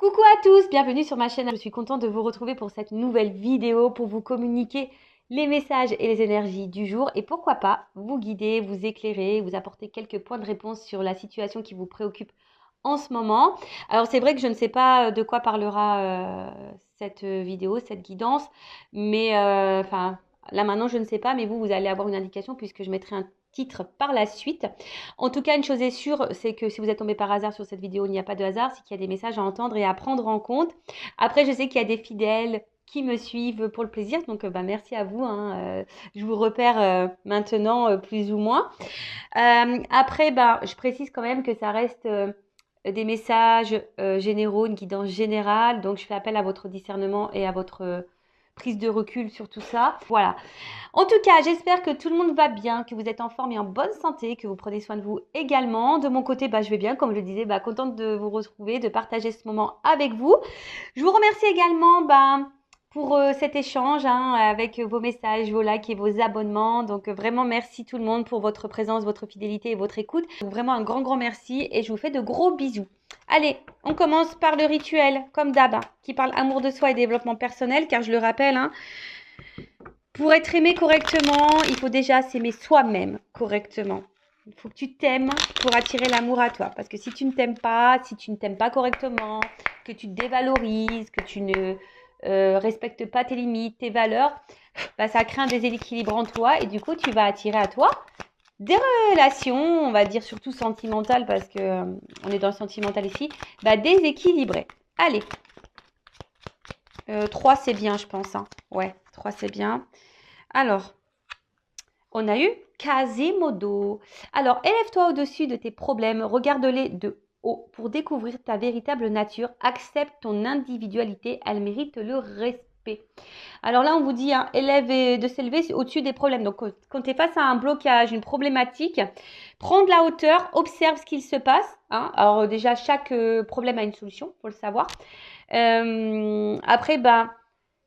Coucou à tous, bienvenue sur ma chaîne. Je suis contente de vous retrouver pour cette nouvelle vidéo pour vous communiquer les messages et les énergies du jour et pourquoi pas vous guider, vous éclairer, vous apporter quelques points de réponse sur la situation qui vous préoccupe en ce moment. Alors c'est vrai que je ne sais pas de quoi parlera cette vidéo, cette guidance, mais là maintenant je ne sais pas, mais vous allez avoir une indication puisque je mettrai un titre par la suite. En tout cas, une chose est sûre, c'est que si vous êtes tombé par hasard sur cette vidéo, il n'y a pas de hasard, c'est qu'il y a des messages à entendre et à prendre en compte. Après, je sais qu'il y a des fidèles qui me suivent pour le plaisir, donc merci à vous. Je vous repère maintenant plus ou moins. Après, je précise quand même que ça reste des messages généraux, une guidance générale, donc je fais appel à votre discernement et à votre prise de recul sur tout ça. Voilà. En tout cas, j'espère que tout le monde va bien, que vous êtes en forme et en bonne santé, que vous prenez soin de vous également. De mon côté, je vais bien, comme je le disais, contente de vous retrouver, de partager ce moment avec vous. Je vous remercie également pour cet échange avec vos messages, vos likes et vos abonnements. Donc vraiment merci tout le monde pour votre présence, votre fidélité et votre écoute. Donc, vraiment un grand merci et je vous fais de gros bisous. Allez, on commence par le rituel, comme d'hab, qui parle amour de soi et développement personnel, car je le rappelle, pour être aimé correctement, il faut déjà s'aimer soi-même correctement. Il faut que tu t'aimes pour attirer l'amour à toi. Parce que si tu ne t'aimes pas, si tu ne t'aimes pas correctement, que tu te dévalorises, que tu ne respectes pas tes limites, tes valeurs, ça crée un déséquilibre en toi et du coup, tu vas attirer à toi des relations, on va dire surtout sentimentales parce que on est dans le sentimental ici, déséquilibrées. Allez, 3 c'est bien je pense. Ouais, 3 c'est bien. Alors, on a eu Quasimodo. Alors, élève-toi au-dessus de tes problèmes, regarde-les de haut pour découvrir ta véritable nature. Accepte ton individualité, elle mérite le respect. Alors là, on vous dit, élève de s'élever au-dessus des problèmes. Donc, quand tu es face à un blocage, une problématique, prends de la hauteur, observe ce qu'il se passe. Alors déjà, chaque problème a une solution, il faut le savoir. Après,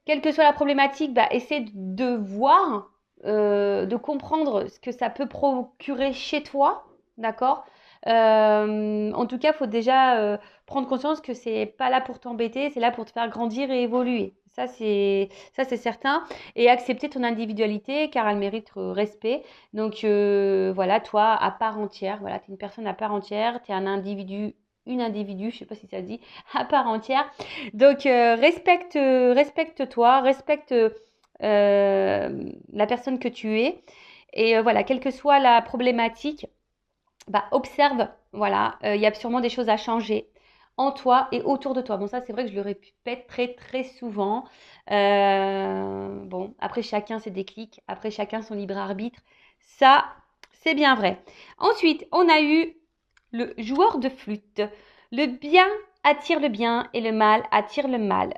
quelle que soit la problématique, essaie de voir, de comprendre ce que ça peut procurer chez toi, d'accord? En tout cas, il faut déjà prendre conscience que c'est pas là pour t'embêter, c'est là pour te faire grandir et évoluer. Ça, c'est certain. Et accepter ton individualité, car elle mérite respect. Donc, voilà, toi, à part entière, voilà, tu es une personne à part entière, tu es un individu, une individu, je sais pas si ça se dit, à part entière. Donc, respecte-toi, respecte la personne que tu es. Et voilà, quelle que soit la problématique, observe, voilà, il y a sûrement des choses à changer en toi et autour de toi. Bon, ça, c'est vrai que je le répète très, très souvent. Bon, après, chacun ses déclics, après, chacun son libre arbitre. Ça, c'est bien vrai. Ensuite, on a eu le joueur de flûte. Le bien attire le bien et le mal attire le mal.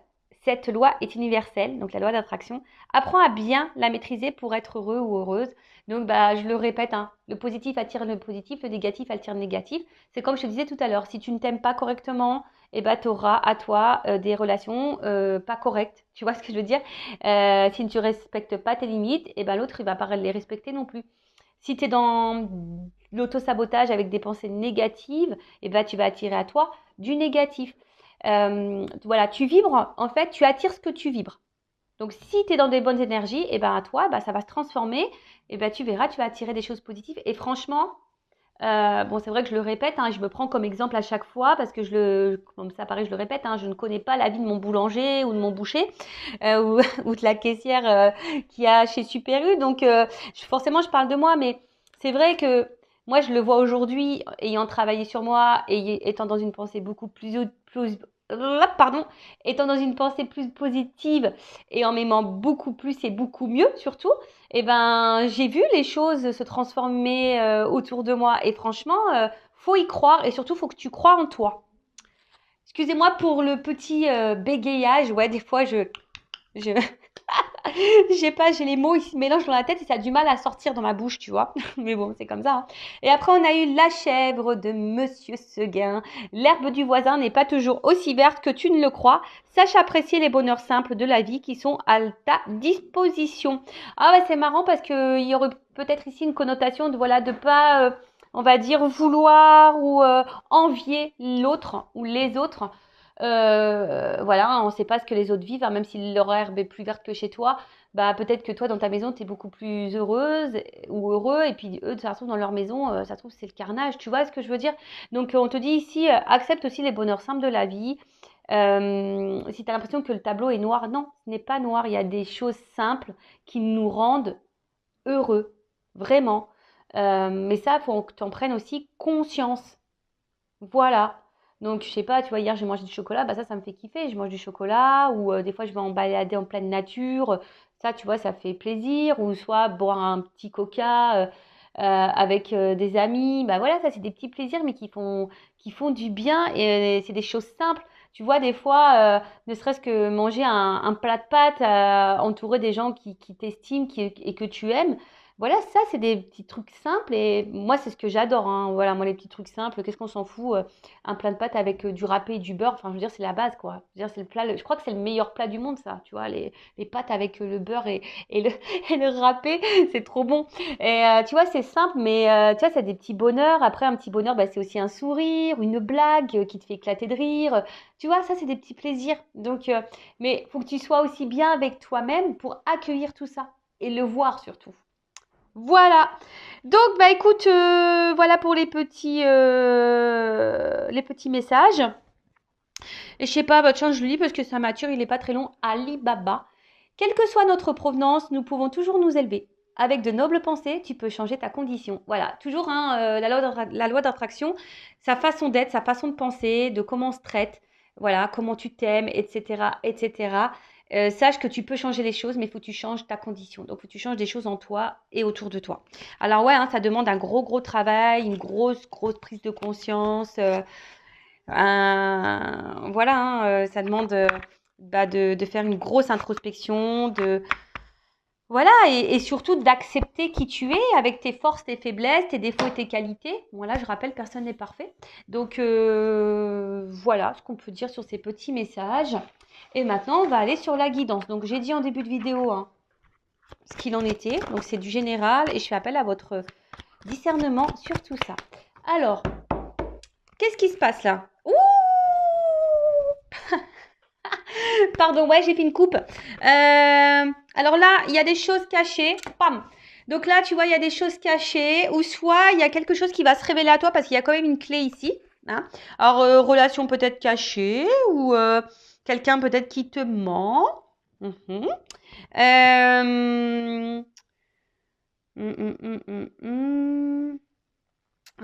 Cette loi est universelle, donc la loi d'attraction. Apprends à bien la maîtriser pour être heureux ou heureuse. Donc, je le répète, le positif attire le positif, le négatif attire le négatif. C'est comme je te disais tout à l'heure, si tu ne t'aimes pas correctement, tu auras à toi des relations pas correctes. Tu vois ce que je veux dire? Si tu ne respectes pas tes limites, l'autre, il va pas les respecter non plus. Si tu es dans l'auto-sabotage avec des pensées négatives, tu vas attirer à toi du négatif. Voilà, tu vibres, en fait, tu attires ce que tu vibres. Donc, si tu es dans des bonnes énergies, à toi, ça va se transformer. Tu verras, tu vas attirer des choses positives. Et franchement, c'est vrai que je le répète, je me prends comme exemple à chaque fois parce que comme ça paraît, je le répète, je ne connais pas la vie de mon boulanger ou de mon boucher ou de la caissière qu'il y a chez Super U. Donc, forcément, je parle de moi, mais c'est vrai que moi, je le vois aujourd'hui, ayant travaillé sur moi et étant dans une pensée beaucoup étant dans une pensée plus positive et en m'aimant beaucoup plus et beaucoup mieux surtout, j'ai vu les choses se transformer autour de moi. Et franchement, faut y croire et surtout, faut que tu crois en toi. Excusez-moi pour le petit bégayage. Ouais, des fois, je, je sais pas, j'ai les mots, ils se mélangent dans la tête et ça a du mal à sortir dans ma bouche, tu vois. Mais bon, c'est comme ça. Et après, on a eu la chèvre de Monsieur Seguin. L'herbe du voisin n'est pas toujours aussi verte que tu ne le crois. Sache apprécier les bonheurs simples de la vie qui sont à ta disposition. Ah ouais, c'est marrant parce qu'il y aurait peut-être ici une connotation de voilà, de pas, on va dire, vouloir ou envier l'autre ou les autres. Voilà, on ne sait pas ce que les autres vivent, hein, même si leur herbe est plus verte que chez toi, bah peut-être que toi dans ta maison tu es beaucoup plus heureuse ou heureux, et puis eux ça se trouve dans leur maison, ça se trouve c'est le carnage, tu vois ce que je veux dire? Donc on te dit ici, accepte aussi les bonheurs simples de la vie. Si tu as l'impression que le tableau est noir, non, ce n'est pas noir, il y a des choses simples qui nous rendent heureux, vraiment. Mais ça, il faut que tu en prennes aussi conscience. Voilà. Donc, je sais pas, tu vois, hier j'ai mangé du chocolat, bah ça me fait kiffer. Je mange du chocolat, ou des fois je vais en balader en pleine nature. Ça, tu vois, ça fait plaisir. Ou soit boire un petit coca avec des amis. Bah voilà, ça c'est des petits plaisirs, mais qui font du bien. Et c'est des choses simples. Tu vois, des fois, ne serait-ce que manger un plat de pâtes entouré des gens qui t'estiment et que tu aimes. Voilà, ça, c'est des petits trucs simples et moi, c'est ce que j'adore, hein. Voilà, moi, les petits trucs simples, qu'est-ce qu'on s'en fout? Un plat de pâtes avec du râpé et du beurre, enfin, je veux dire, c'est la base, quoi. Je veux dire, c'est le plat, je crois que c'est le meilleur plat du monde, ça, tu vois, les pâtes avec le beurre et et le râpé, c'est trop bon. Et tu vois, c'est simple, mais tu vois, c'est des petits bonheurs. Après, un petit bonheur, bah, c'est aussi un sourire, une blague qui te fait éclater de rire. Tu vois, ça, c'est des petits plaisirs. Donc, mais faut que tu sois aussi bien avec toi-même pour accueillir tout ça et le voir surtout. Voilà. Donc, bah écoute, voilà pour les petits messages. Et je sais pas, bah tiens, je le lis parce que ça mature, il n'est pas très long. Ali Baba. Quelle que soit notre provenance, nous pouvons toujours nous élever. Avec de nobles pensées, tu peux changer ta condition. Voilà, toujours hein, la loi d'attraction, sa façon d'être, sa façon de penser, de comment on se traite, voilà, comment tu t'aimes, etc., etc. Sache que tu peux changer les choses, mais il faut que tu changes ta condition. Donc, il faut que tu changes des choses en toi et autour de toi. Alors, ouais, hein, ça demande un gros travail, une grosse prise de conscience. Voilà, hein, ça demande bah, de faire une grosse introspection, voilà, et surtout d'accepter qui tu es avec tes forces, tes faiblesses, tes défauts et tes qualités. Bon, là, je rappelle, personne n'est parfait. Donc, voilà ce qu'on peut dire sur ces petits messages. Et maintenant, on va aller sur la guidance. Donc, j'ai dit en début de vidéo hein, ce qu'il en était. Donc, c'est du général et je fais appel à votre discernement sur tout ça. Alors, qu'est-ce qui se passe là? Ouh! Pardon, ouais, j'ai fait une coupe. Alors là, il y a des choses cachées. Pam. Donc là, tu vois, il y a des choses cachées. Ou soit, il y a quelque chose qui va se révéler à toi parce qu'il y a quand même une clé ici. Hein. Alors, relation peut-être cachée. Ou quelqu'un peut-être qui te ment. Mhm. Euh,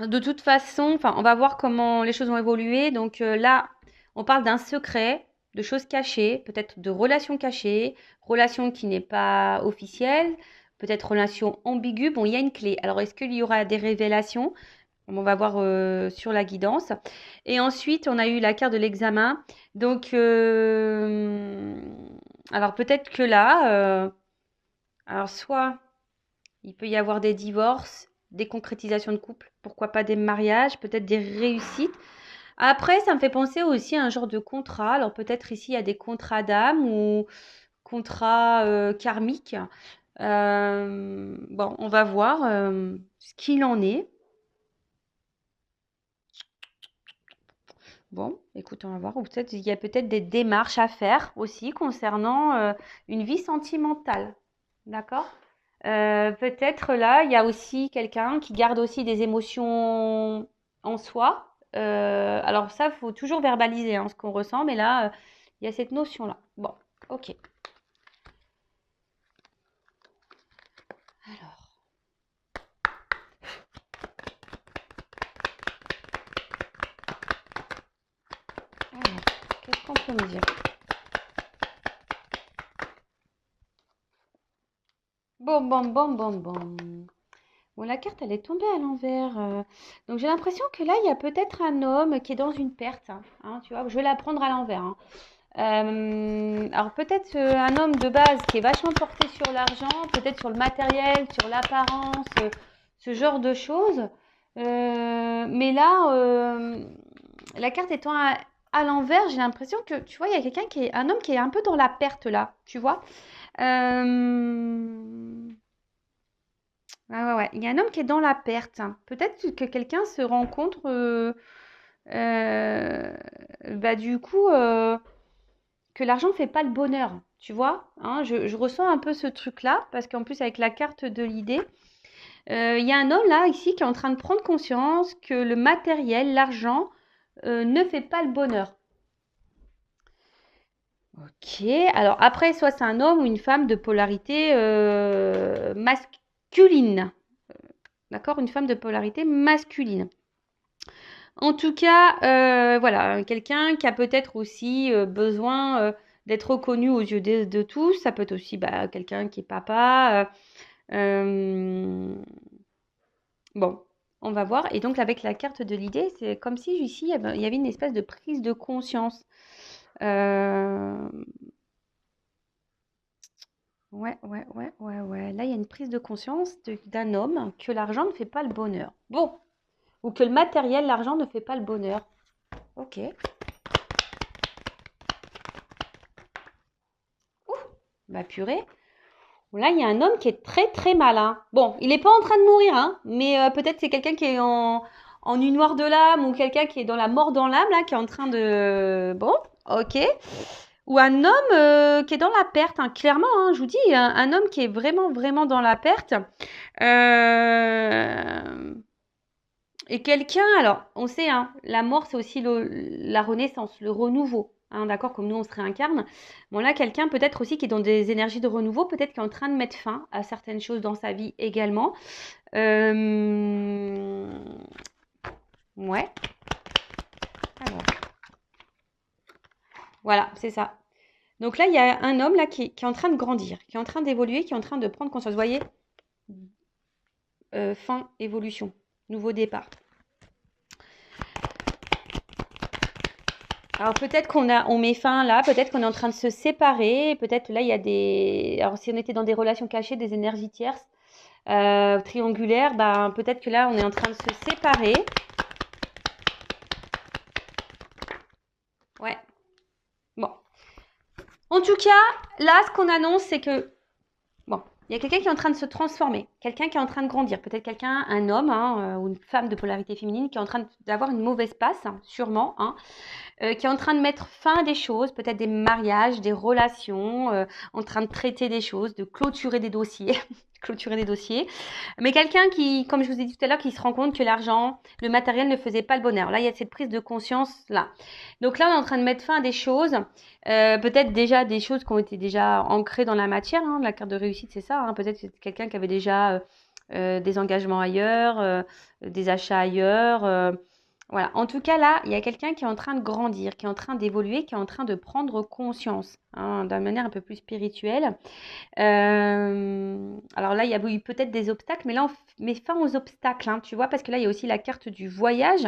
De toute façon, enfin, on va voir comment les choses vont évoluer. Donc là, on parle d'un secret, de choses cachées, peut-être de relations cachées, relation qui n'est pas officielle, peut-être relation ambiguë. Bon, il y a une clé. Alors, est-ce qu'il y aura des révélations? On va voir sur la guidance. Et ensuite, on a eu la carte de l'examen. Donc, alors peut-être que là, alors soit il peut y avoir des divorces, des concrétisations de couple, pourquoi pas des mariages, peut-être des réussites. Après, ça me fait penser aussi à un genre de contrat. Alors peut-être ici, il y a des contrats d'âme ou contrats karmiques. Bon, on va voir ce qu'il en est. Bon, écoute, on va voir. Ou peut-être il y a peut-être des démarches à faire aussi concernant une vie sentimentale. D'accord? Peut-être là, il y a aussi quelqu'un qui garde aussi des émotions en soi. Alors ça, il faut toujours verbaliser hein, ce qu'on ressent, mais là, il y a cette notion-là. Bon, ok. Alors, qu'est-ce qu'on peut me dire? Bon, bon, bon, bon, bon. Bon, la carte, elle est tombée à l'envers. Donc j'ai l'impression que là, il y a peut-être un homme qui est dans une perte. Hein, tu vois, je vais la prendre à l'envers. Hein. Alors peut-être un homme de base qui est vachement porté sur l'argent, peut-être sur le matériel, sur l'apparence, ce genre de choses. Mais là, la carte étant à l'envers, j'ai l'impression que, tu vois, il y a quelqu'un qui est, un homme qui est un peu dans la perte là, tu vois. Ouais, ouais, ouais. Il y a un homme qui est dans la perte. Peut-être que quelqu'un se rencontre, Bah du coup, que l'argent ne fait pas le bonheur, tu vois, hein, je ressens un peu ce truc-là, parce qu'en plus avec la carte de l'idée, il y a un homme là, ici, qui est en train de prendre conscience que le matériel, l'argent, ne fait pas le bonheur. Ok, alors après, soit c'est un homme ou une femme de polarité masculine. D'accord, une femme de polarité masculine. En tout cas, voilà, quelqu'un qui a peut-être aussi besoin d'être reconnu aux yeux de tous. Ça peut être aussi bah, quelqu'un qui est papa. Bon, on va voir. Et donc, avec la carte de l'idée, c'est comme si ici, il y avait une espèce de prise de conscience. Euh, ouais. Là, il y a une prise de conscience d'un homme que l'argent ne fait pas le bonheur. Bon, ou que le matériel, l'argent ne fait pas le bonheur. Ok. Ouf, bah purée. Là, il y a un homme qui est très très malin. Bon, il n'est pas en train de mourir, hein, mais peut-être c'est quelqu'un qui est en une noire de l'âme ou quelqu'un qui est dans la mort dans l'âme, là, qui est en train de... Bon, ok. Ou un homme qui est dans la perte, hein, clairement, hein, je vous dis, un homme qui est vraiment vraiment dans la perte. Euh, Et quelqu'un, alors, on sait, hein, la mort, c'est aussi la renaissance, le renouveau. Hein, d'accord, comme nous, on se réincarne. Bon, là, quelqu'un peut-être aussi qui est dans des énergies de renouveau, peut-être qui est en train de mettre fin à certaines choses dans sa vie également. Ouais. Alors, voilà, c'est ça. Donc là, il y a un homme là qui est en train de grandir, qui est en train d'évoluer, qui est en train de prendre conscience. Vous voyez, fin, évolution, nouveau départ. Alors peut-être on met fin là, peut-être qu'on est en train de se séparer, peut-être là il y a des... Alors si on était dans des relations cachées, des énergies tierces, triangulaires, ben peut-être que là on est en train de se séparer. Ouais, bon. En tout cas, là ce qu'on annonce c'est que, bon, il y a quelqu'un qui est en train de se transformer, quelqu'un qui est en train de grandir, peut-être quelqu'un, un homme hein, ou une femme de polarité féminine qui est en train d'avoir une mauvaise passe, hein, sûrement, hein, qui est en train de mettre fin à des choses, peut-être des mariages, des relations, en train de traiter des choses, de clôturer des dossiers, clôturer des dossiers. Mais quelqu'un qui, comme je vous ai dit tout à l'heure, qui se rend compte que l'argent, le matériel ne faisait pas le bonheur. Là, il y a cette prise de conscience là. Donc là, on est en train de mettre fin à des choses, peut-être déjà des choses qui ont été déjà ancrées dans la matière. Hein. La carte de réussite, c'est ça. Hein. Peut-être que c'est quelqu'un qui avait déjà des engagements ailleurs, des achats ailleurs. Voilà. En tout cas, là, il y a quelqu'un qui est en train de grandir, qui est en train d'évoluer, qui est en train de prendre conscience, hein, d'une manière un peu plus spirituelle. Alors là, il y a eu peut-être des obstacles, mais là, on met fin aux obstacles, hein, tu vois, parce que là, il y a aussi la carte du voyage.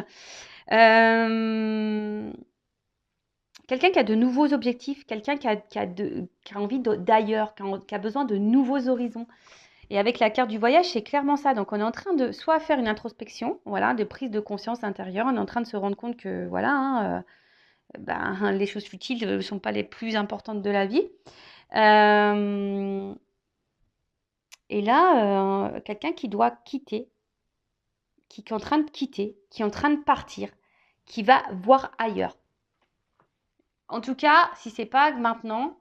Euh, Quelqu'un qui a de nouveaux objectifs, quelqu'un qui a envie d'ailleurs, qui a besoin de nouveaux horizons. Et avec la carte du voyage, c'est clairement ça. Donc, on est en train de soit faire une introspection, voilà, de prise de conscience intérieure. On est en train de se rendre compte que, voilà, hein, ben, les choses futiles ne sont pas les plus importantes de la vie. Euh, et là, quelqu'un qui doit quitter, qui est en train de quitter, qui est en train de partir, qui va voir ailleurs. En tout cas, si c'est pas maintenant,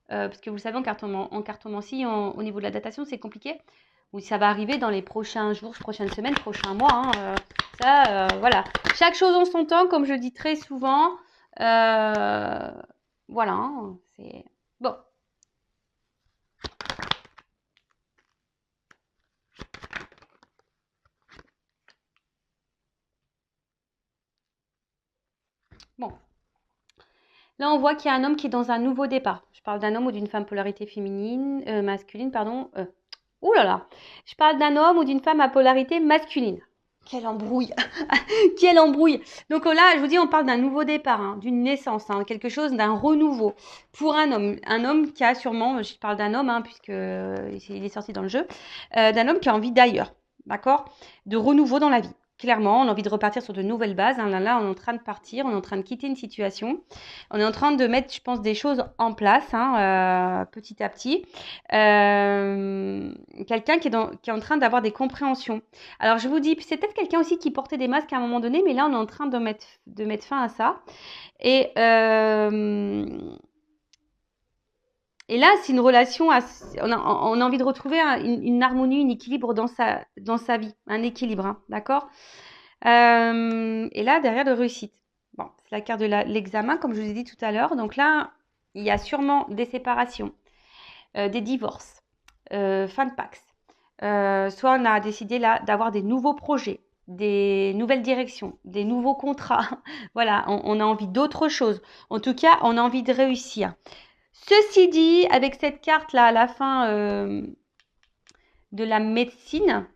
parce que vous le savez, en cartomancie, au niveau de la datation, c'est compliqué. Oui, ça va arriver dans les prochains jours, prochaines semaines, prochains mois. Hein, voilà. Chaque chose en son temps, comme je dis très souvent. Voilà, hein, c'est... Bon. Bon. Là, on voit qu'il y a un homme qui est dans un nouveau départ. Je parle d'un homme ou d'une femme polarité féminine, masculine, pardon. Ouh là là. Je parle d'un homme ou d'une femme à polarité masculine. Quelle embrouille. Quelle embrouille. Donc là, je vous dis, on parle d'un nouveau départ, hein, d'une naissance, hein, quelque chose, d'un renouveau pour un homme qui a sûrement, je parle d'un homme, hein, puisque il est sorti dans le jeu, d'un homme qui a envie d'ailleurs, d'accord, de renouveau dans la vie. clairement, on a envie de repartir sur de nouvelles bases. Hein. Là, on est en train de partir, on est en train de quitter une situation. On est en train de mettre, je pense, des choses en place petit à petit. Quelqu'un qui est en train d'avoir des compréhensions. Alors, je vous dis, c'est peut-être quelqu'un aussi qui portait des masques à un moment donné, mais là, on est en train de mettre fin à ça. Et là, c'est une relation, on a envie de retrouver une harmonie, un équilibre dans sa vie, un équilibre, hein, d'accord. Et là, derrière de réussite. Bon, c'est la carte de l'examen, comme je vous ai dit tout à l'heure. Donc là, il y a sûrement des séparations, des divorces, fin de Pax. Soit on a décidé là d'avoir des nouveaux projets, des nouvelles directions, des nouveaux contrats. Voilà, on a envie d'autre chose. En tout cas, on a envie de réussir. Ceci dit, avec cette carte-là à la fin de la médecine,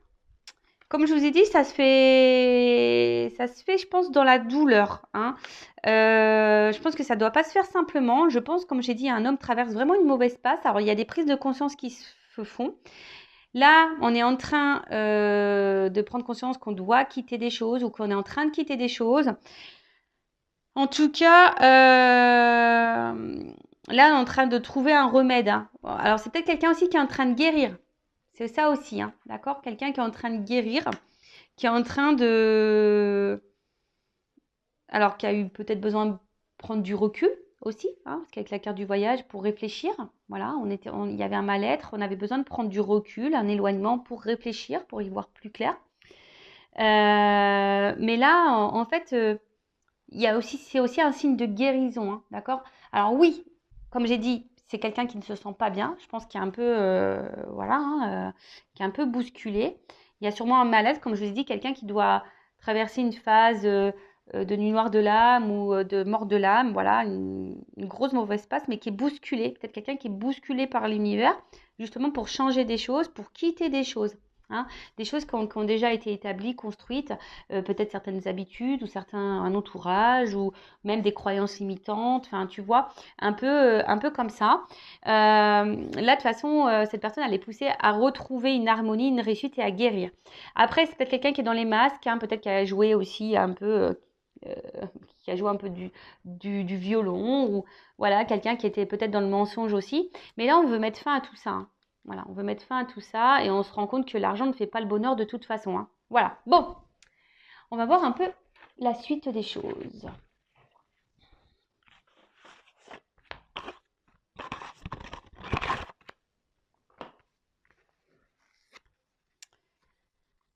comme je vous ai dit, ça se fait, je pense, dans la douleur. Hein. Je pense que ça ne doit pas se faire simplement. Je pense, comme j'ai dit, un homme traverse vraiment une mauvaise passe. Alors, il y a des prises de conscience qui se font. Là, on est en train de prendre conscience qu'on doit quitter des choses ou qu'on est en train de quitter des choses. En tout cas, là, on est en train de trouver un remède. Hein. Alors, c'est peut-être quelqu'un aussi qui est en train de guérir. C'est ça aussi, hein, d'accord? Quelqu'un qui est en train de guérir, qui est en train de... Alors, qui a eu peut-être besoin de prendre du recul aussi, hein, parce qu'avec la carte du voyage, pour réfléchir, voilà, il y avait un mal-être, on avait besoin de prendre du recul, un éloignement pour réfléchir, pour y voir plus clair. Mais là, en fait, c'est aussi un signe de guérison, hein, d'accord? Alors oui, comme j'ai dit, c'est quelqu'un qui ne se sent pas bien. Je pense qu'il est un peu, qui est un peu bousculé. Il y a sûrement un malaise, comme je vous ai dit, quelqu'un qui doit traverser une phase de nuit noire de l'âme ou de mort de l'âme. Voilà, une grosse mauvaise passe, mais qui est bousculé. Peut-être quelqu'un qui est bousculé par l'univers, justement pour changer des choses, pour quitter des choses. Hein, des choses qui ont déjà été établies, construites, peut-être certaines habitudes ou un entourage ou même des croyances limitantes, enfin tu vois, un peu comme ça. Là de toute façon, cette personne elle est poussée à retrouver une harmonie, une réussite et à guérir. Après c'est peut-être quelqu'un qui est dans les masques, hein, peut-être qui a joué aussi un peu... qui a joué un peu du violon ou voilà, quelqu'un qui était peut-être dans le mensonge aussi. Mais là, on veut mettre fin à tout ça. Hein. Voilà, on veut mettre fin à tout ça et on se rend compte que l'argent ne fait pas le bonheur de toute façon. Hein. Voilà, bon, on va voir un peu la suite des choses.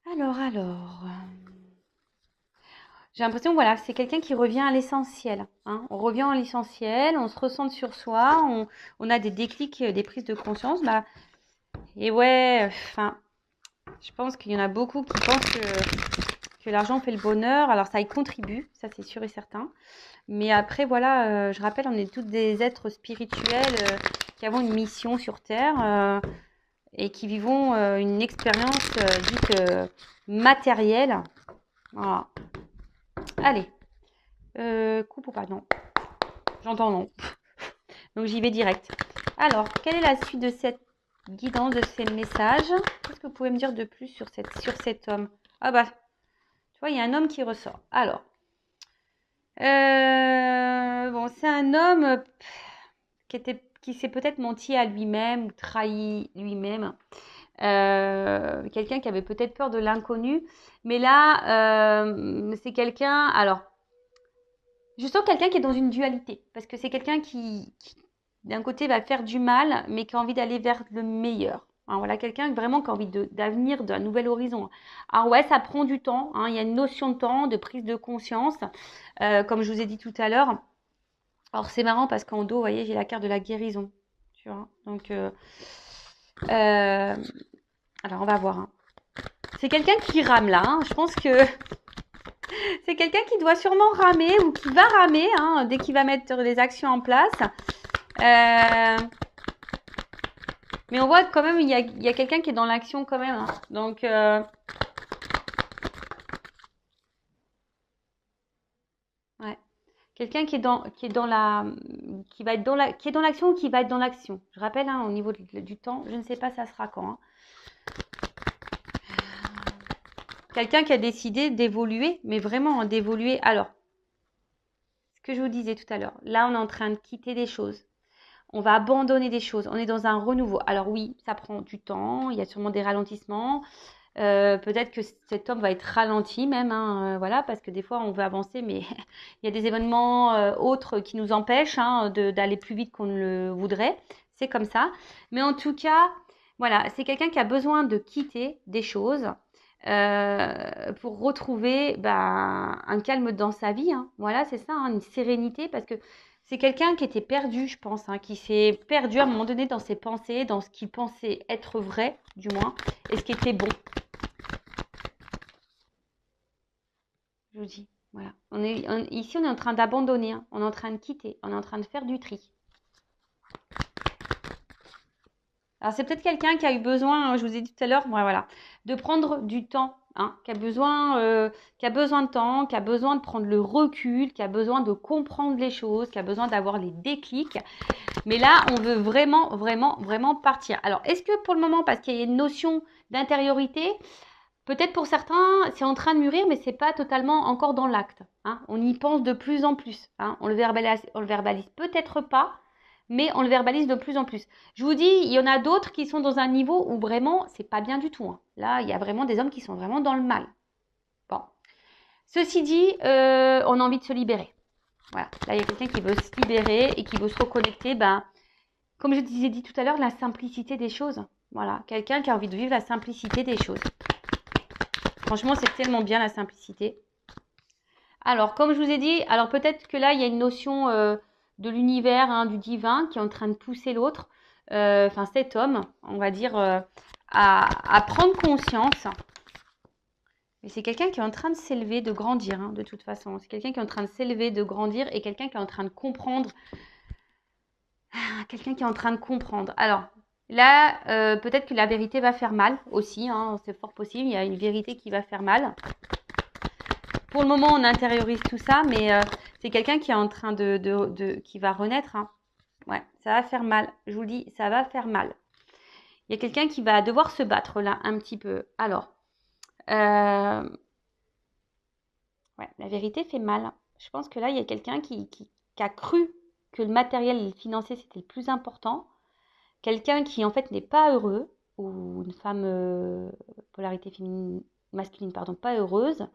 Alors, j'ai l'impression voilà, c'est quelqu'un qui revient à l'essentiel. Hein. On revient à l'essentiel, on se ressente sur soi, on a des déclics, des prises de conscience. Bah, et ouais, enfin, je pense qu'il y en a beaucoup qui pensent que l'argent fait le bonheur. Alors ça y contribue, ça c'est sûr et certain. Mais après, voilà, je rappelle, on est tous des êtres spirituels qui avons une mission sur Terre et qui vivons une expérience dite matérielle. Voilà. Allez, coupe ou pas? Non. J'entends non. Donc j'y vais direct. Alors, quelle est la suite de cette guidance, de ces messages? Qu'est-ce que vous pouvez me dire de plus sur cet homme? Ah bah, tu vois, il y a un homme qui ressort. Alors, bon, c'est un homme qui s'est peut-être menti à lui-même, trahi lui-même. Quelqu'un qui avait peut-être peur de l'inconnu. Mais là, c'est quelqu'un... Alors, je sens quelqu'un qui est dans une dualité. Parce que c'est quelqu'un qui d'un côté, va faire du mal, mais qui a envie d'aller vers le meilleur. Hein, voilà, quelqu'un vraiment qui a envie d'avenir, d'un nouvel horizon. Alors ouais, ça prend du temps. Hein, il y a une notion de temps, de prise de conscience, comme je vous ai dit tout à l'heure. Alors c'est marrant parce qu'en dos, vous voyez, j'ai la carte de la guérison. Tu vois, donc, alors on va voir. Hein. C'est quelqu'un qui rame là. Hein. Je pense que c'est quelqu'un qui doit sûrement ramer ou qui va ramer hein, dès qu'il va mettre des actions en place. Mais on voit quand même, il y a quelqu'un qui est dans l'action quand même. Hein. Donc, ouais. Quelqu'un qui est dans l'action ou qui va être dans l'action. Je rappelle, hein, au niveau du temps, je ne sais pas ça sera quand. Hein. quelqu'un qui a décidé d'évoluer, mais vraiment d'évoluer. Alors, ce que je vous disais tout à l'heure, là, on est en train de quitter des choses. On va abandonner des choses. On est dans un renouveau. Alors oui, ça prend du temps. Il y a sûrement des ralentissements. Peut-être que cet homme va être ralenti même, hein, voilà, parce que des fois on veut avancer, mais il y a des événements autres qui nous empêchent d'aller plus vite qu'on ne le voudrait. C'est comme ça. Mais en tout cas, voilà, c'est quelqu'un qui a besoin de quitter des choses pour retrouver un calme dans sa vie. Hein. Voilà, c'est ça, hein, une sérénité, parce que c'est quelqu'un qui était perdu, je pense, hein, qui s'est perdu à un moment donné dans ses pensées, dans ce qu'il pensait être vrai, du moins, et ce qui était bon. Je vous dis, voilà. Ici, on est en train d'abandonner, hein. On est en train de quitter, on est en train de faire du tri. Alors, c'est peut-être quelqu'un qui a eu besoin, je vous ai dit tout à l'heure, voilà, de prendre du temps, hein, qui a besoin de temps, qui a besoin de prendre le recul, qui a besoin de comprendre les choses, qui a besoin d'avoir les déclics. Mais là, on veut vraiment, vraiment, vraiment partir. Alors, est-ce que pour le moment, parce qu'il y a une notion d'intériorité, peut-être pour certains, c'est en train de mûrir, mais c'est pas totalement encore dans l'acte. Hein. On y pense de plus en plus. Hein. On le verbalise peut-être pas, mais on le verbalise de plus en plus. Je vous dis, il y en a d'autres qui sont dans un niveau où vraiment, c'est pas bien du tout. Hein. Là, il y a vraiment des hommes qui sont vraiment dans le mal. Bon. Ceci dit, on a envie de se libérer. Voilà. Là, il y a quelqu'un qui veut se libérer et qui veut se reconnecter, comme je vous ai dit tout à l'heure, la simplicité des choses. Voilà. Quelqu'un qui a envie de vivre la simplicité des choses. Franchement, c'est tellement bien la simplicité. Alors, comme je vous ai dit, alors peut-être que là, il y a une notion de l'univers, hein, du divin, qui est en train de pousser l'autre, enfin cet homme, on va dire, à prendre conscience. Mais c'est quelqu'un qui est en train de s'élever, de grandir, hein, de toute façon. C'est quelqu'un qui est en train de s'élever, de grandir, et quelqu'un qui est en train de comprendre. Quelqu'un qui est en train de comprendre. Alors, là, peut-être que la vérité va faire mal aussi, hein, c'est fort possible. Il y a une vérité qui va faire mal. Pour le moment, on intériorise tout ça, mais c'est quelqu'un qui est en train qui va renaître. Hein. Ouais, ça va faire mal. Je vous le dis, ça va faire mal. Il y a quelqu'un qui va devoir se battre là, un petit peu. Alors, ouais, la vérité fait mal. Je pense que là, il y a quelqu'un qui a cru que le matériel et le financier, c'était le plus important. Quelqu'un qui, en fait, n'est pas heureux, ou une femme, polarité féminine, masculine, pardon, pas heureuse.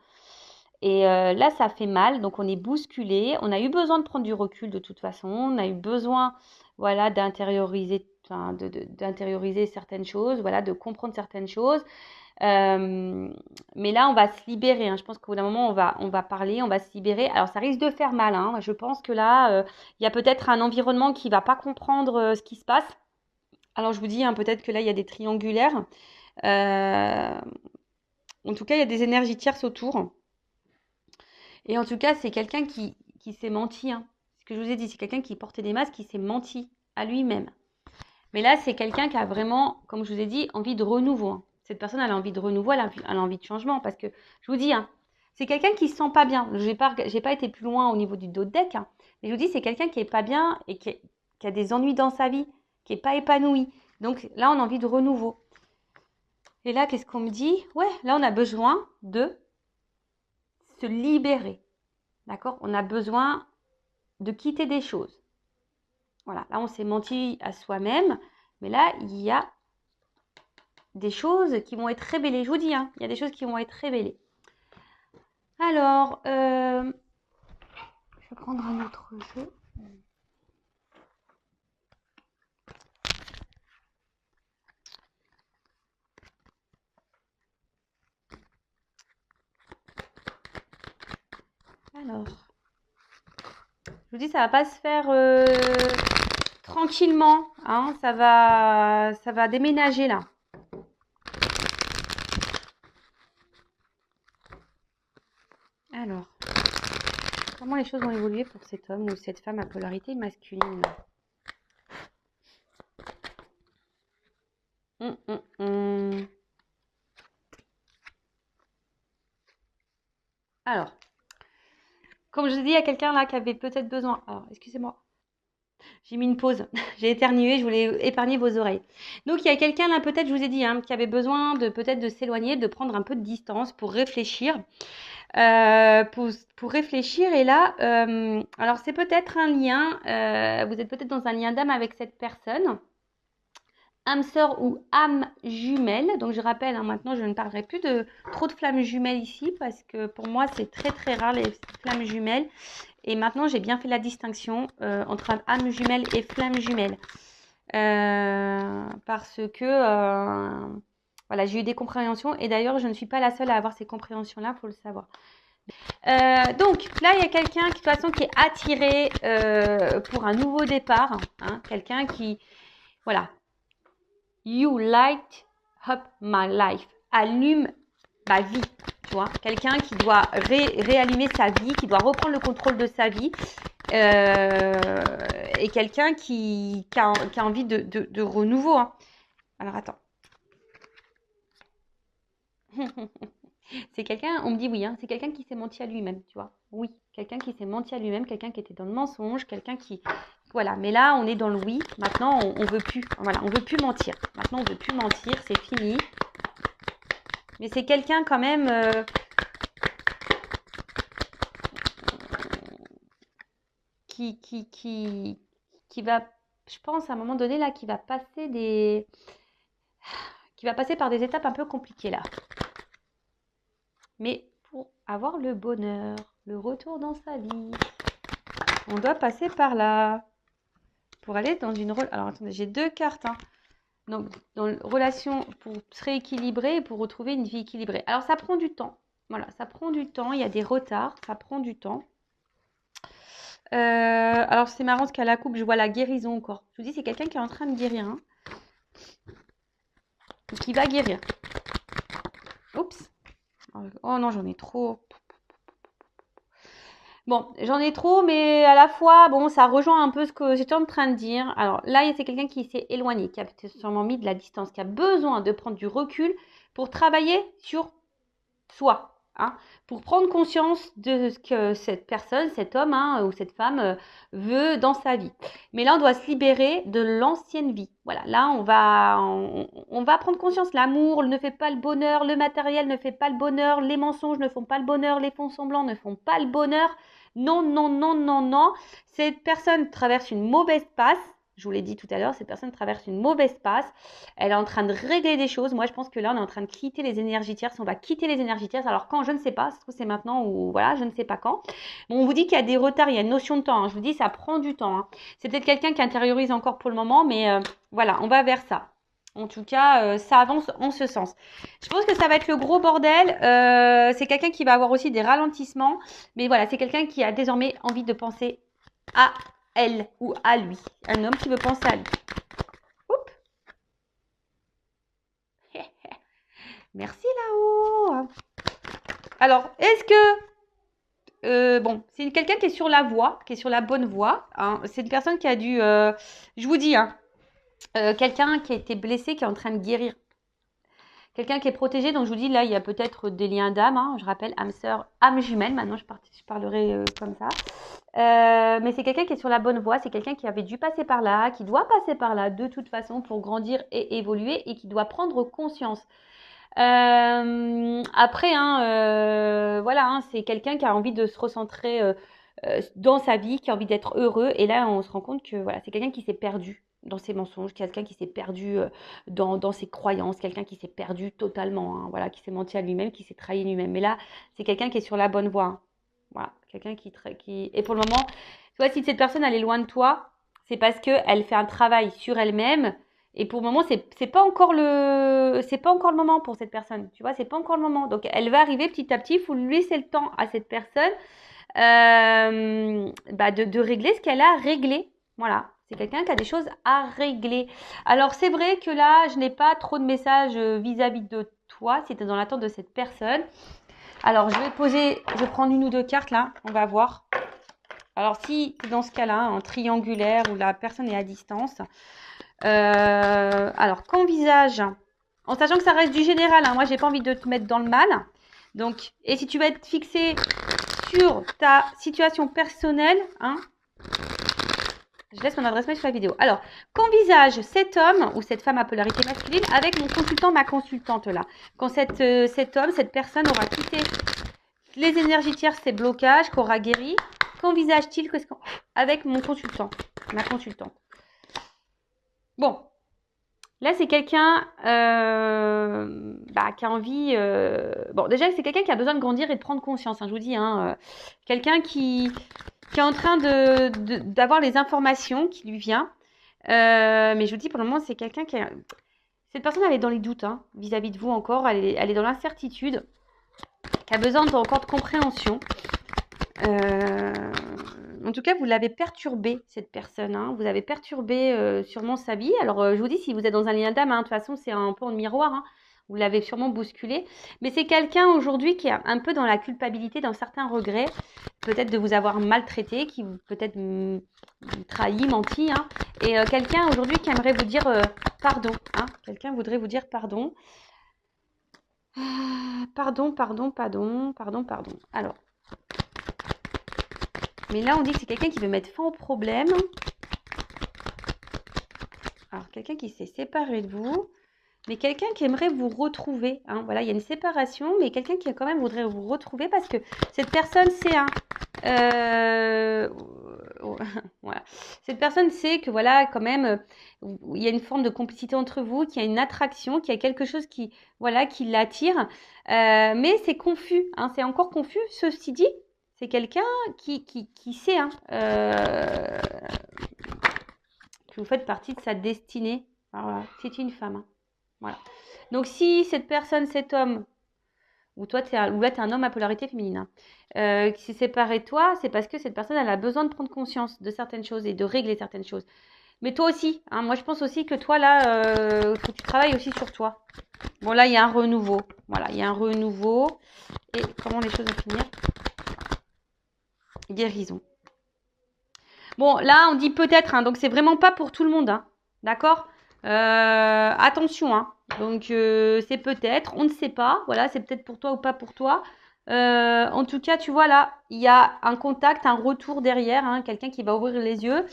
Et là, ça fait mal, donc on est bousculé. On a eu besoin de prendre du recul de toute façon. On a eu besoin, voilà, d'intérioriser certaines choses, voilà, de comprendre certaines choses. Mais là, on va se libérer. Hein. Je pense qu'au bout d'un moment, on va parler, on va se libérer. Alors, ça risque de faire mal. Hein. Je pense que là, il y a peut-être un environnement qui va pas comprendre ce qui se passe. Alors, je vous dis, hein, peut-être que là, il y a des triangulaires. En tout cas, il y a des énergies tierces autour. Et en tout cas, c'est quelqu'un qui s'est menti. Hein. Ce que je vous ai dit, c'est quelqu'un qui portait des masques, qui s'est menti à lui-même. Mais là, c'est quelqu'un qui a vraiment, comme je vous ai dit, envie de renouveau. Hein. Cette personne, elle a envie de renouveau, elle a envie de changement. Parce que, je vous dis, hein, c'est quelqu'un qui ne se sent pas bien. Je n'ai pas été plus loin au niveau du dos de deck. Hein. Mais je vous dis, c'est quelqu'un qui n'est pas bien et qui a des ennuis dans sa vie, qui n'est pas épanoui. Donc là, on a envie de renouveau. Et là, qu'est-ce qu'on me dit? Ouais, là, on a besoin de se libérer. D'accord? On a besoin de quitter des choses. Voilà, là, on s'est menti à soi-même. Mais là, il y a des choses qui vont être révélées. Je vous dis, hein, il y a des choses qui vont être révélées. Alors, je vais prendre un autre jeu. Alors, je vous dis, ça va pas se faire tranquillement. Hein, ça va déménager là. Alors, comment les choses vont évoluer pour cet homme ou cette femme à polarité masculine? Alors, comme je dis, il y a quelqu'un là qui avait peut-être besoin. Alors, excusez-moi. J'ai mis une pause. J'ai éternué, je voulais épargner vos oreilles. Donc, il y a quelqu'un là, peut-être, je vous ai dit, hein, qui avait besoin de peut-être de s'éloigner, de prendre un peu de distance pour réfléchir. Pour réfléchir. Et là, alors c'est peut-être un lien, vous êtes peut-être dans un lien d'âme avec cette personne, âme sœur ou âme jumelle. Donc je rappelle, hein, maintenant je ne parlerai plus de trop de flammes jumelles ici, parce que pour moi c'est très très rare les flammes jumelles. Et maintenant j'ai bien fait la distinction entre âme jumelle et flamme jumelle. Parce que voilà, j'ai eu des compréhensions, et d'ailleurs je ne suis pas la seule à avoir ces compréhensions-là, il faut le savoir. Donc là, il y a quelqu'un qui, de toute façon, qui est attiré pour un nouveau départ. Hein, quelqu'un qui, voilà, you light up my life, allume ma vie. Tu vois, quelqu'un qui doit réallumer sa vie, qui doit reprendre le contrôle de sa vie. Et quelqu'un qui a envie de renouveau. Hein. Alors, attends. C'est quelqu'un, on me dit oui, hein, c'est quelqu'un qui s'est menti à lui-même, tu vois. Oui, quelqu'un qui s'est menti à lui-même, quelqu'un qui était dans le mensonge, quelqu'un qui... Voilà, mais là, on est dans le oui. Maintenant, on veut plus. Voilà, on veut plus mentir. Maintenant, on veut plus mentir, c'est fini. Mais c'est quelqu'un quand même... qui va, je pense, à un moment donné, là, qui va passer par des étapes un peu compliquées, là. Mais pour avoir le bonheur, le retour dans sa vie, on doit passer par là. Pour aller dans une relation... Alors, attendez, j'ai deux cartes. Hein. Donc, dans une relation pour se rééquilibrer et pour retrouver une vie équilibrée. Alors, ça prend du temps. Voilà, ça prend du temps. Il y a des retards. Ça prend du temps. Alors, c'est marrant parce qu'à la coupe, je vois la guérison encore. Je vous dis, c'est quelqu'un qui est en train de guérir. Hein. Qui va guérir. Oups. Oh non, j'en ai trop. Bon, j'en ai trop, mais à la fois, bon, ça rejoint un peu ce que j'étais en train de dire. Alors là, c'est quelqu'un qui s'est éloigné, qui a sûrement mis de la distance, qui a besoin de prendre du recul pour travailler sur soi. Hein, pour prendre conscience de ce que cette personne, cet homme hein, ou cette femme veut dans sa vie. Mais là, on doit se libérer de l'ancienne vie. Voilà, là, on va prendre conscience. L'amour ne fait pas le bonheur, le matériel ne fait pas le bonheur, les mensonges ne font pas le bonheur, les faux semblants ne font pas le bonheur. Non, non, non, non, non. Cette personne traverse une mauvaise passe. Je vous l'ai dit tout à l'heure, cette personne traverse une mauvaise passe. Elle est en train de régler des choses. Moi, je pense que là, on est en train de quitter les énergies tierces. On va quitter les énergies tierces. Alors, quand, je ne sais pas. Ça se trouve, c'est maintenant ou voilà, je ne sais pas quand. Bon, on vous dit qu'il y a des retards. Il y a une notion de temps. Hein. Je vous dis, ça prend du temps. Hein. C'est peut-être quelqu'un qui intériorise encore pour le moment. Mais voilà, on va vers ça. En tout cas, ça avance en ce sens. Je pense que ça va être le gros bordel. C'est quelqu'un qui va avoir aussi des ralentissements. Mais voilà, c'est quelqu'un qui a désormais envie de penser à elle ou à lui. Un homme qui veut penser à lui. Oups. Merci là-haut. Alors, est-ce que... bon, c'est quelqu'un qui est sur la voie, qui est sur la bonne voie. Hein. C'est une personne qui a dû... je vous dis, hein, quelqu'un qui a été blessé, qui est en train de guérir. Quelqu'un qui est protégé, donc je vous dis, là, il y a peut-être des liens d'âme. Hein, je rappelle, âme sœur, âme jumelle. Maintenant, je parlerai comme ça. Mais c'est quelqu'un qui est sur la bonne voie. C'est quelqu'un qui avait dû passer par là, qui doit passer par là de toute façon pour grandir et évoluer et qui doit prendre conscience. Après, hein, voilà, hein, c'est quelqu'un qui a envie de se recentrer dans sa vie, qui a envie d'être heureux. Et là, on se rend compte que voilà, c'est quelqu'un qui s'est perdu dans ses mensonges, quelqu'un qui s'est perdu dans ses croyances, quelqu'un qui s'est perdu totalement, hein, voilà, qui s'est menti à lui-même, qui s'est trahi lui-même. Mais là, c'est quelqu'un qui est sur la bonne voie. Hein. Voilà, quelqu'un qui... Et pour le moment, tu vois, si cette personne, elle est loin de toi, c'est parce qu'elle fait un travail sur elle-même. Et pour le moment, c'est pas encore le moment pour cette personne. Tu vois, c'est pas encore le moment. Donc, elle va arriver petit à petit. Il faut lui laisser le temps à cette personne de régler ce qu'elle a réglé. Voilà. C'est quelqu'un qui a des choses à régler. Alors, c'est vrai que là, je n'ai pas trop de messages vis-à-vis de toi, si tu es dans l'attente de cette personne. Alors, je vais prendre une ou deux cartes là. On va voir. Alors, si tu es dans ce cas-là, en triangulaire, où la personne est à distance... alors, qu'envisage, en sachant que ça reste du général, hein, moi j'ai pas envie de te mettre dans le mal. Donc, et si tu vas être fixé sur ta situation personnelle, hein, Je laisse mon adresse mail sur la vidéo. Alors, qu'envisage cet homme ou cette femme à polarité masculine avec mon consultant, ma consultante là? Quand cet homme, cette personne aura quitté les énergies tierces, ces blocages, qu'aura guéri, qu'envisage-t-il avec mon consultant, ma consultante? Bon, là, c'est quelqu'un qui a envie... Bon, déjà, c'est quelqu'un qui a besoin de grandir et de prendre conscience, hein, je vous dis. Hein, quelqu'un qui est en train d'avoir les informations qui lui viennent. Mais je vous dis, pour le moment, c'est quelqu'un qui... Cette personne, elle est dans les doutes hein, vis-à-vis de vous encore. Elle est dans l'incertitude. Qui a besoin encore de compréhension. En tout cas, vous l'avez perturbé, cette personne. Hein. Vous avez perturbé sûrement sa vie. Alors, je vous dis, si vous êtes dans un lien d'âme, hein, de toute façon, c'est un peu en miroir. Hein. Vous l'avez sûrement bousculé. Mais c'est quelqu'un aujourd'hui qui est un peu dans la culpabilité, dans certains regrets. Peut-être de vous avoir maltraité, qui peut-être trahi, menti. Hein. Et quelqu'un aujourd'hui qui aimerait vous dire pardon. Hein. Quelqu'un voudrait vous dire pardon. Pardon. Alors. Mais là, on dit que c'est quelqu'un qui veut mettre fin au problème. Alors, quelqu'un qui s'est séparé de vous. Mais quelqu'un qui aimerait vous retrouver. Hein. Voilà, il y a une séparation, mais quelqu'un qui quand même voudrait vous retrouver parce que cette personne, c'est un... voilà. Cette personne sait que, voilà, quand même, il y a une forme de complicité entre vous, qu'il y a une attraction, qu'il y a quelque chose qui, voilà, qui l'attire. Mais c'est confus. Hein. C'est encore confus. Ceci dit, c'est quelqu'un qui sait hein, que vous faites partie de sa destinée. Voilà. C'est une femme. Hein. Voilà. Donc, si cette personne, cet homme, ou toi, ou là, tu es un homme à polarité féminine, hein, qui s'est séparé de toi, c'est parce que cette personne, elle a besoin de prendre conscience de certaines choses et de régler certaines choses. Mais toi aussi, hein, moi, je pense aussi que toi, là, faut que tu travailles aussi sur toi. Bon, là, il y a un renouveau. Voilà, il y a un renouveau. Et comment les choses vont finir? Guérison. Bon, là, on dit peut-être, hein, donc c'est vraiment pas pour tout le monde, hein, d'accord? Attention, hein. Donc c'est peut-être, on ne sait pas, voilà, c'est peut-être pour toi ou pas pour toi. En tout cas, tu vois là, il y a un contact, un retour derrière, hein, quelqu'un qui va ouvrir les yeux.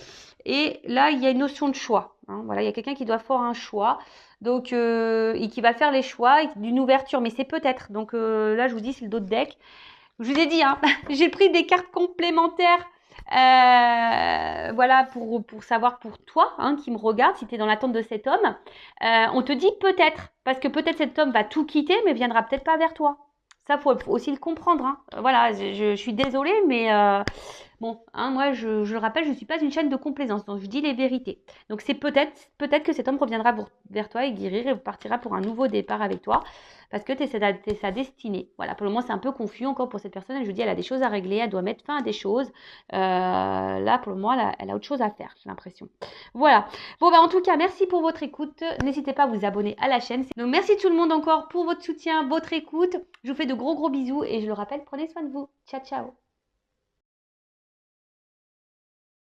Et là, il y a une notion de choix. Hein, voilà, il y a quelqu'un qui doit faire un choix, donc et qui va faire les choix d'une ouverture, mais c'est peut-être. Donc là, je vous dis, c'est le dos de deck. Je vous ai dit, hein, j'ai pris des cartes complémentaires. Voilà, pour savoir pour toi, hein, qui me regarde, si tu es dans l'attente de cet homme, on te dit peut-être, parce que peut-être cet homme va tout quitter, mais viendra peut-être pas vers toi. Ça, faut aussi le comprendre. Hein. Voilà, je suis désolée, mais bon, hein, moi, je le rappelle, je ne suis pas une chaîne de complaisance, donc je dis les vérités. Donc c'est peut-être que cet homme reviendra vers toi et guérir et partira pour un nouveau départ avec toi. Parce que tu es sa destinée. Voilà, pour le moment, c'est un peu confus encore pour cette personne. Je vous dis, elle a des choses à régler, elle doit mettre fin à des choses. Là, pour le moment, elle a autre chose à faire, j'ai l'impression. Voilà. Bon, bah, en tout cas, merci pour votre écoute. N'hésitez pas à vous abonner à la chaîne. Donc, merci tout le monde encore pour votre soutien, votre écoute. Je vous fais de gros bisous et je le rappelle, prenez soin de vous. Ciao, ciao.